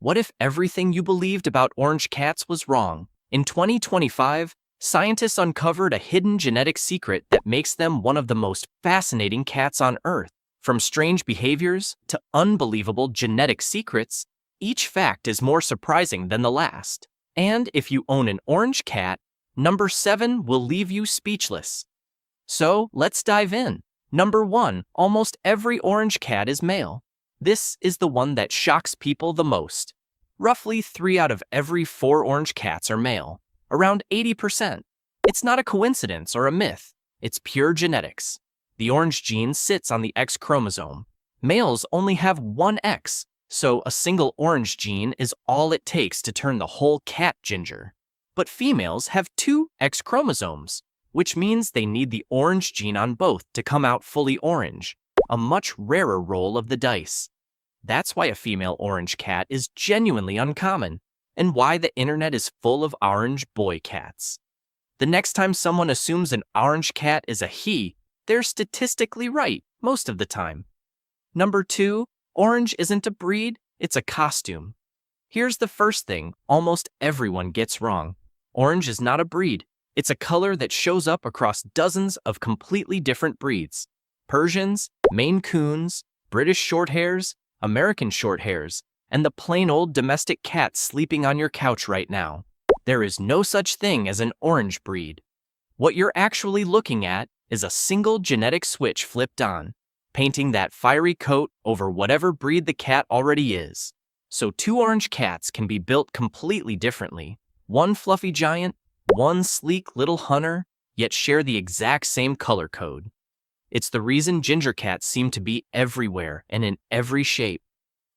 What if everything you believed about orange cats was wrong? In 2025, scientists uncovered a hidden genetic secret that makes them one of the most fascinating cats on Earth. From strange behaviors to unbelievable genetic secrets, each fact is more surprising than the last. And if you own an orange cat, number 7 will leave you speechless. So, let's dive in. Number 1, almost every orange cat is male. This is the one that shocks people the most. Roughly 3 out of every 4 orange cats are male, around 80%. It's not a coincidence or a myth, it's pure genetics. The orange gene sits on the X chromosome. Males only have one X, so a single orange gene is all it takes to turn the whole cat ginger. But females have 2 X chromosomes, which means they need the orange gene on both to come out fully orange, a much rarer roll of the dice. That's why a female orange cat is genuinely uncommon, and why the internet is full of orange boy cats. The next time someone assumes an orange cat is a he, they're statistically right most of the time. Number 2, orange isn't a breed, it's a costume. Here's the first thing almost everyone gets wrong. Orange is not a breed. It's a color that shows up across dozens of completely different breeds. Persians, Maine Coons, British Shorthairs, American Shorthairs, and the plain old domestic cat sleeping on your couch right now. There is no such thing as an orange breed. What you're actually looking at is a single genetic switch flipped on, painting that fiery coat over whatever breed the cat already is. So 2 orange cats can be built completely differently. One fluffy giant, one sleek little hunter, yet share the exact same color code. It's the reason ginger cats seem to be everywhere and in every shape.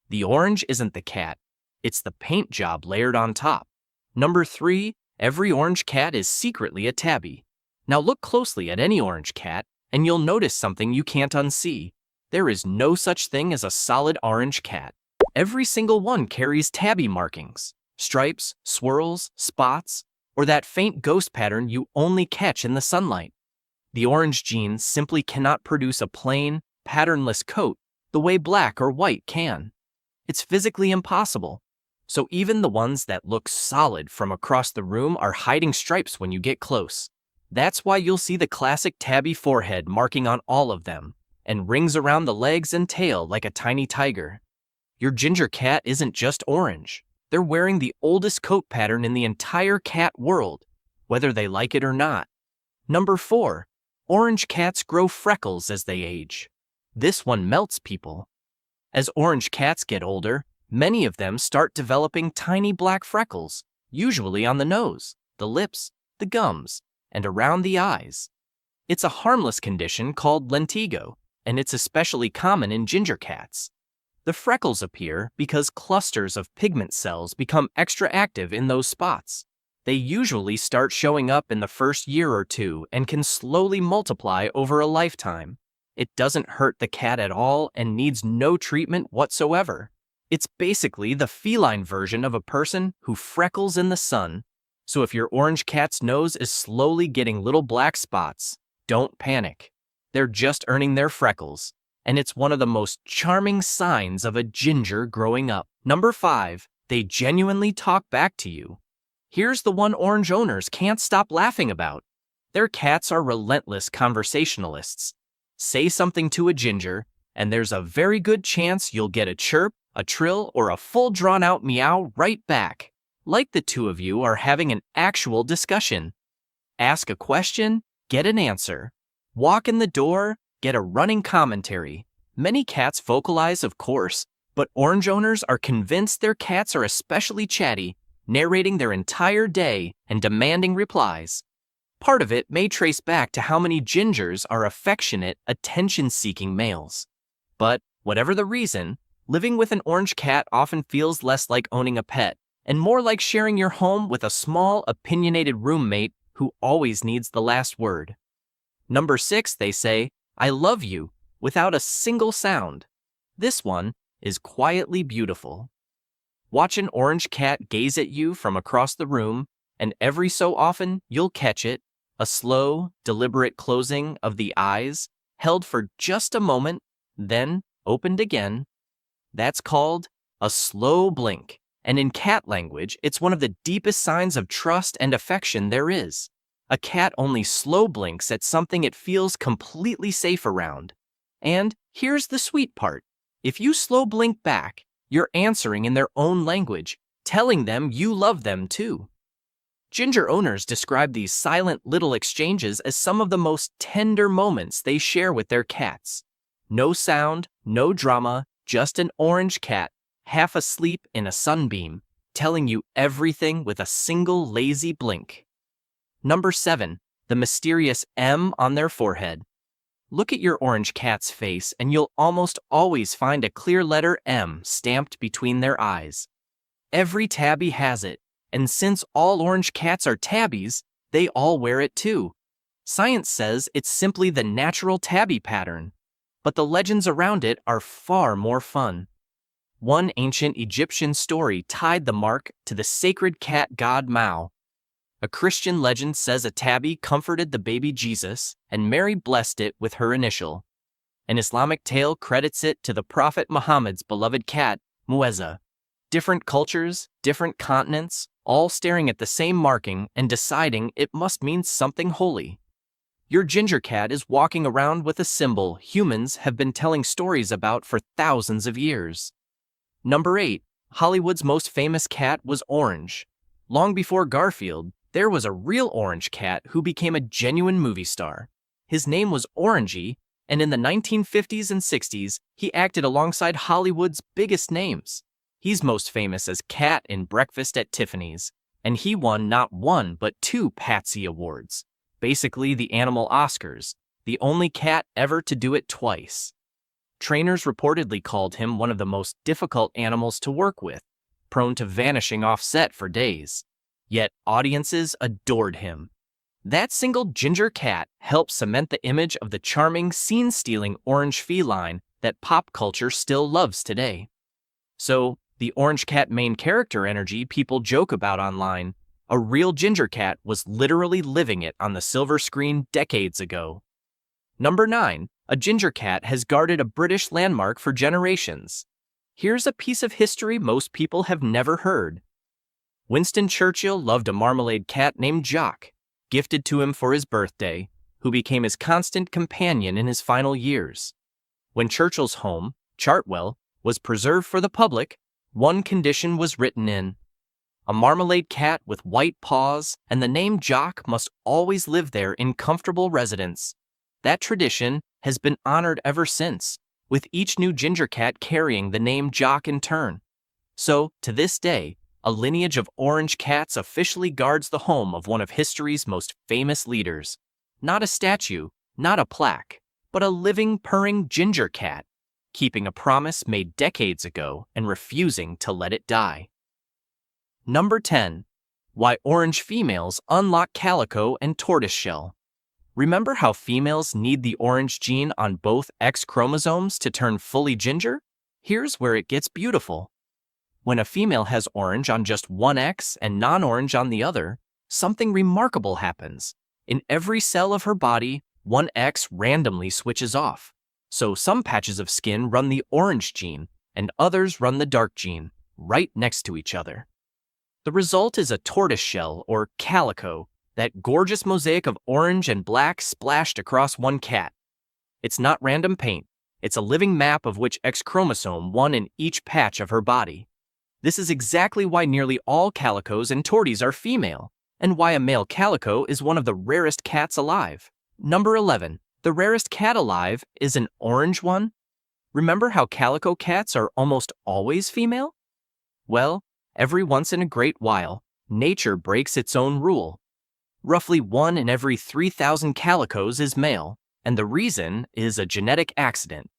The orange isn't the cat, it's the paint job layered on top. Number 3, every orange cat is secretly a tabby. Now look closely at any orange cat, and you'll notice something you can't unsee. There is no such thing as a solid orange cat. Every single one carries tabby markings, stripes, swirls, spots, or that faint ghost pattern you only catch in the sunlight. The orange gene simply cannot produce a plain, patternless coat the way black or white can. It's physically impossible. So even the ones that look solid from across the room are hiding stripes when you get close. That's why you'll see the classic tabby forehead marking on all of them, and rings around the legs and tail like a tiny tiger. Your ginger cat isn't just orange. They're wearing the oldest coat pattern in the entire cat world, whether they like it or not. Number 4, orange cats grow freckles as they age. This one melts people. As orange cats get older, many of them start developing tiny black freckles, usually on the nose, the lips, the gums, and around the eyes. It's a harmless condition called lentigo, and it's especially common in ginger cats. The freckles appear because clusters of pigment cells become extra active in those spots. They usually start showing up in the first year or 2 and can slowly multiply over a lifetime. It doesn't hurt the cat at all and needs no treatment whatsoever. It's basically the feline version of a person who freckles in the sun. So if your orange cat's nose is slowly getting little black spots, don't panic. They're just earning their freckles, and it's one of the most charming signs of a ginger growing up. Number 5, they genuinely talk back to you. Here's the one orange owners can't stop laughing about. Their cats are relentless conversationalists. Say something to a ginger, and there's a very good chance you'll get a chirp, a trill, or a full drawn-out meow right back, like the 2 of you are having an actual discussion. Ask a question, get an answer. Walk in the door, get a running commentary. Many cats vocalize, of course, but orange owners are convinced their cats are especially chatty, narrating their entire day and demanding replies. Part of it may trace back to how many gingers are affectionate, attention-seeking males. But, whatever the reason, living with an orange cat often feels less like owning a pet, and more like sharing your home with a small, opinionated roommate who always needs the last word. Number 6, they say, "I love you," without a single sound. This one is quietly beautiful. Watch an orange cat gaze at you from across the room, and every so often you'll catch it, a slow, deliberate closing of the eyes, held for just a moment, then opened again. That's called a slow blink, and in cat language, it's one of the deepest signs of trust and affection there is. A cat only slow blinks at something it feels completely safe around. And here's the sweet part. If you slow blink back, you're answering in their own language, telling them you love them too. Ginger owners describe these silent little exchanges as some of the most tender moments they share with their cats. No sound, no drama, just an orange cat, half asleep in a sunbeam, telling you everything with a single lazy blink. Number 7. The mysterious M on their forehead. Look at your orange cat's face and you'll almost always find a clear letter M stamped between their eyes. Every tabby has it, and since all orange cats are tabbies, they all wear it too. Science says it's simply the natural tabby pattern, but the legends around it are far more fun. One ancient Egyptian story tied the mark to the sacred cat god Mao. A Christian legend says a tabby comforted the baby Jesus, and Mary blessed it with her initial. An Islamic tale credits it to the Prophet Muhammad's beloved cat, Muezza. Different cultures, different continents, all staring at the same marking and deciding it must mean something holy. Your ginger cat is walking around with a symbol humans have been telling stories about for thousands of years. Number 8. Hollywood's most famous cat was orange. Long before Garfield, there was a real orange cat who became a genuine movie star. His name was Orangey, and in the 1950s and 60s, he acted alongside Hollywood's biggest names. He's most famous as Cat in Breakfast at Tiffany's, and he won not one but 2 Patsy Awards, basically the animal Oscars, the only cat ever to do it twice. Trainers reportedly called him one of the most difficult animals to work with, prone to vanishing off set for days. Yet audiences adored him. That single ginger cat helped cement the image of the charming, scene-stealing orange feline that pop culture still loves today. So, the orange cat main character energy people joke about online, a real ginger cat was literally living it on the silver screen decades ago. Number 9. A ginger cat has guarded a British landmark for generations. Here's a piece of history most people have never heard. Winston Churchill loved a marmalade cat named Jock, gifted to him for his birthday, who became his constant companion in his final years. When Churchill's home, Chartwell, was preserved for the public, one condition was written in. A marmalade cat with white paws and the name Jock must always live there in comfortable residence. That tradition has been honored ever since, with each new ginger cat carrying the name Jock in turn. So, to this day, a lineage of orange cats officially guards the home of one of history's most famous leaders. Not a statue, not a plaque, but a living, purring ginger cat, keeping a promise made decades ago and refusing to let it die. Number 10. Why orange females unlock calico and tortoiseshell. Remember how females need the orange gene on both X chromosomes to turn fully ginger? Here's where it gets beautiful. When a female has orange on just one X and non-orange on the other, something remarkable happens. In every cell of her body, one X randomly switches off. So some patches of skin run the orange gene, and others run the dark gene, right next to each other. The result is a tortoiseshell, or calico, that gorgeous mosaic of orange and black splashed across one cat. It's not random paint, it's a living map of which X chromosome one in each patch of her body. This is exactly why nearly all calicos and torties are female, and why a male calico is one of the rarest cats alive. Number 11. The rarest cat alive is an orange one? Remember how calico cats are almost always female? Well, every once in a great while, nature breaks its own rule. Roughly 1 in every 3,000 calicos is male, and the reason is a genetic accident.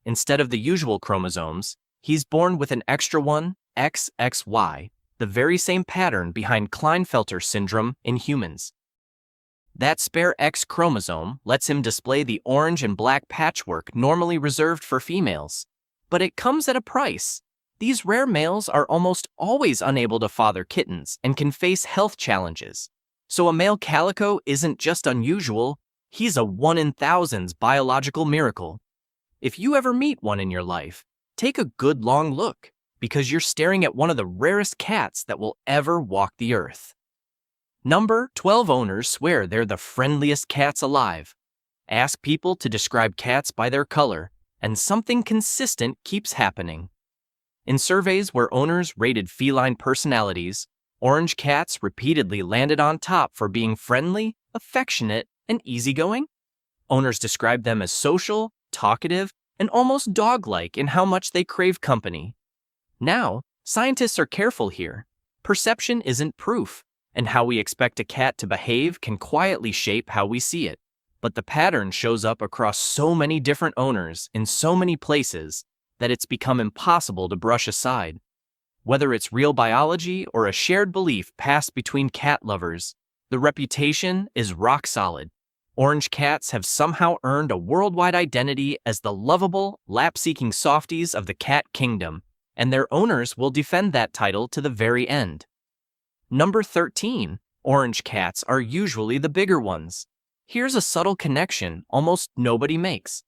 Instead of the usual chromosomes, he's born with an extra one, XXY, the very same pattern behind Klinefelter syndrome in humans. That spare X chromosome lets him display the orange and black patchwork normally reserved for females. But it comes at a price. These rare males are almost always unable to father kittens and can face health challenges. So a male calico isn't just unusual, he's a 1 in thousands biological miracle. If you ever meet one in your life, take a good long look, because you're staring at one of the rarest cats that will ever walk the earth. Number 12. Owners swear they're the friendliest cats alive. Ask people to describe cats by their color, and something consistent keeps happening. In surveys where owners rated feline personalities, orange cats repeatedly landed on top for being friendly, affectionate, and easygoing. Owners described them as social, talkative, and almost dog-like in how much they crave company. Now, scientists are careful here. Perception isn't proof, and how we expect a cat to behave can quietly shape how we see it. But the pattern shows up across so many different owners in so many places that it's become impossible to brush aside. Whether it's real biology or a shared belief passed between cat lovers, the reputation is rock solid. Orange cats have somehow earned a worldwide identity as the lovable, lap-seeking softies of the cat kingdom, and their owners will defend that title to the very end. Number 13. Orange cats are usually the bigger ones. Here's a subtle connection almost nobody makes.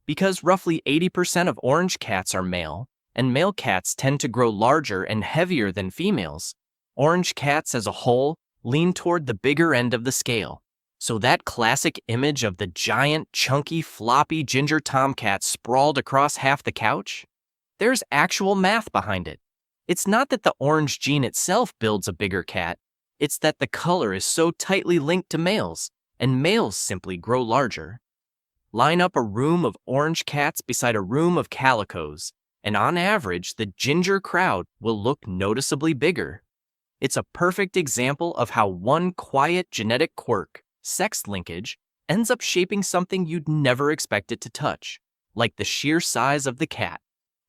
Because roughly 80% of orange cats are male, and male cats tend to grow larger and heavier than females, orange cats as a whole lean toward the bigger end of the scale. So that classic image of the giant, chunky, floppy ginger tomcat sprawled across half the couch? There's actual math behind it. It's not that the orange gene itself builds a bigger cat, it's that the color is so tightly linked to males, and males simply grow larger. Line up a room of orange cats beside a room of calicos, and on average, the ginger crowd will look noticeably bigger. It's a perfect example of how one quiet genetic quirk, sex linkage, ends up shaping something you'd never expect it to touch, like the sheer size of the cat.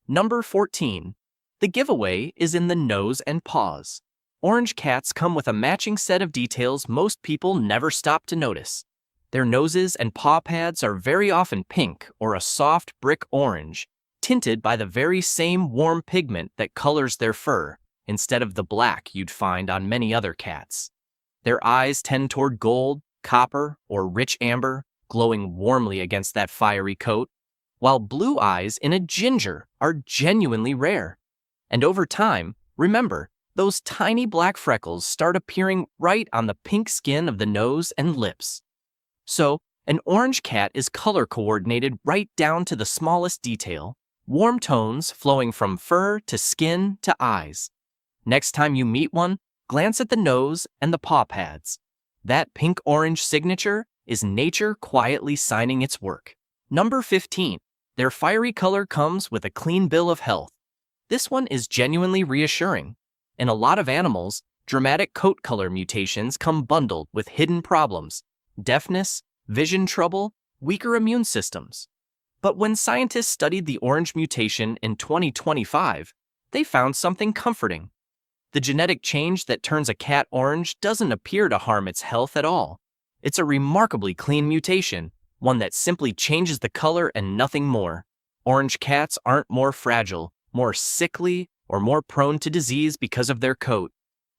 Number 14. The giveaway is in the nose and paws. Orange cats come with a matching set of details most people never stop to notice. Their noses and paw pads are very often pink or a soft brick orange, tinted by the very same warm pigment that colors their fur, instead of the black you'd find on many other cats. Their eyes tend toward gold, copper, or rich amber, glowing warmly against that fiery coat, while blue eyes in a ginger are genuinely rare. And over time, remember, those tiny black freckles start appearing right on the pink skin of the nose and lips. So, an orange cat is color coordinated right down to the smallest detail, warm tones flowing from fur to skin to eyes. Next time you meet one, glance at the nose and the paw pads. That pink-orange signature is nature quietly signing its work. Number 15. Their fiery color comes with a clean bill of health. This one is genuinely reassuring. In a lot of animals, dramatic coat color mutations come bundled with hidden problems: deafness, vision trouble, weaker immune systems. But when scientists studied the orange mutation in 2025, they found something comforting. The genetic change that turns a cat orange doesn't appear to harm its health at all. It's a remarkably clean mutation, one that simply changes the color and nothing more. Orange cats aren't more fragile, more sickly, or more prone to disease because of their coat.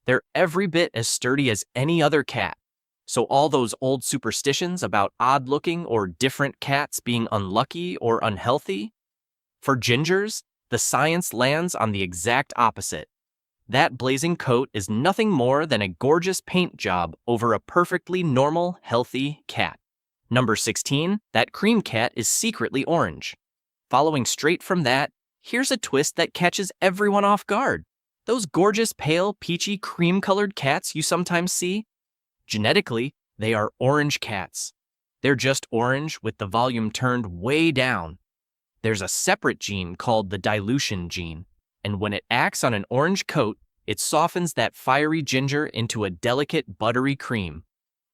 They're every bit as sturdy as any other cat. So all those old superstitions about odd-looking or different cats being unlucky or unhealthy? For gingers, the science lands on the exact opposite. That blazing coat is nothing more than a gorgeous paint job over a perfectly normal, healthy cat. Number 16, that cream cat is secretly orange. Following straight from that, here's a twist that catches everyone off guard. Those gorgeous pale, peachy, cream-colored cats you sometimes see? Genetically, they are orange cats. They're just orange with the volume turned way down. There's a separate gene called the dilution gene, and when it acts on an orange coat, it softens that fiery ginger into a delicate, buttery cream.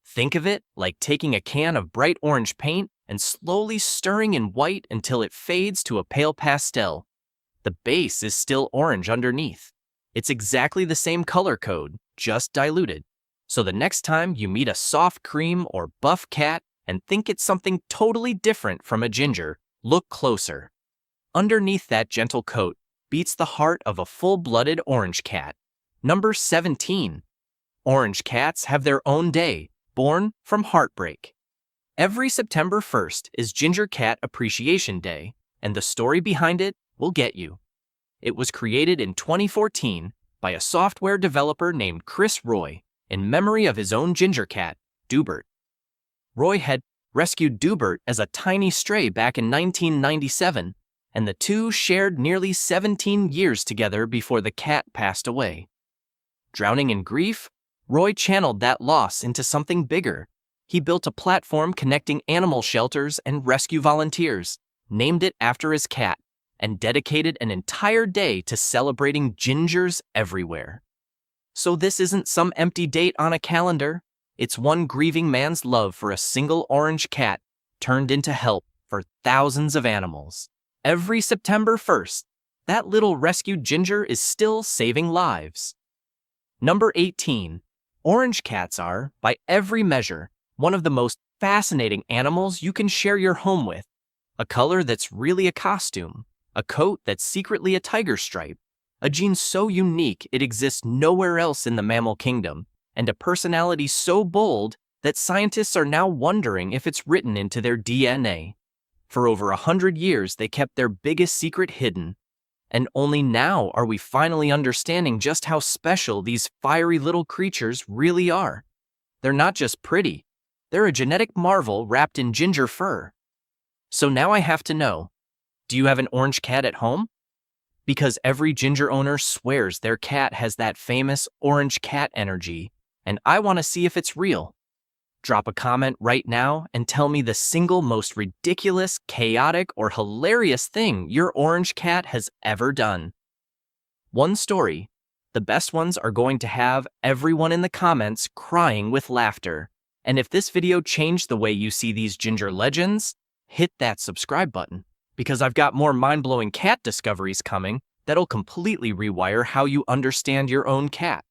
Think of it like taking a can of bright orange paint and slowly stirring in white until it fades to a pale pastel. The base is still orange underneath. It's exactly the same color code, just diluted. So the next time you meet a soft cream or buff cat and think it's something totally different from a ginger, look closer. Underneath that gentle coat beats the heart of a full-blooded orange cat. Number 17. Orange cats have their own day, born from heartbreak. Every September 1st is Ginger Cat Appreciation Day, and the story behind it will get you. It was created in 2014 by a software developer named Chris Roy in memory of his own ginger cat, Dubert. Roy had rescued Dubert as a tiny stray back in 1997, and the two shared nearly 17 years together before the cat passed away. Drowning in grief, Roy channeled that loss into something bigger. He built a platform connecting animal shelters and rescue volunteers, named it after his cat, and dedicated an entire day to celebrating gingers everywhere. So this isn't some empty date on a calendar. It's one grieving man's love for a single orange cat turned into help for thousands of animals. Every September 1st, that little rescued ginger is still saving lives. Number 18. Orange cats are, by every measure, one of the most fascinating animals you can share your home with. A color that's really a costume, a coat that's secretly a tiger stripe, a gene so unique it exists nowhere else in the mammal kingdom, and a personality so bold that scientists are now wondering if it's written into their DNA. For over 100 years, they kept their biggest secret hidden, and only now are we finally understanding just how special these fiery little creatures really are. They're not just pretty, they're a genetic marvel wrapped in ginger fur. So now I have to know, do you have an orange cat at home? Because every ginger owner swears their cat has that famous orange cat energy, and I want to see if it's real. Drop a comment right now and tell me the single most ridiculous, chaotic, or hilarious thing your orange cat has ever done. One story. The best ones are going to have everyone in the comments crying with laughter. And if this video changed the way you see these ginger legends, hit that subscribe button, because I've got more mind-blowing cat discoveries coming that'll completely rewire how you understand your own cat.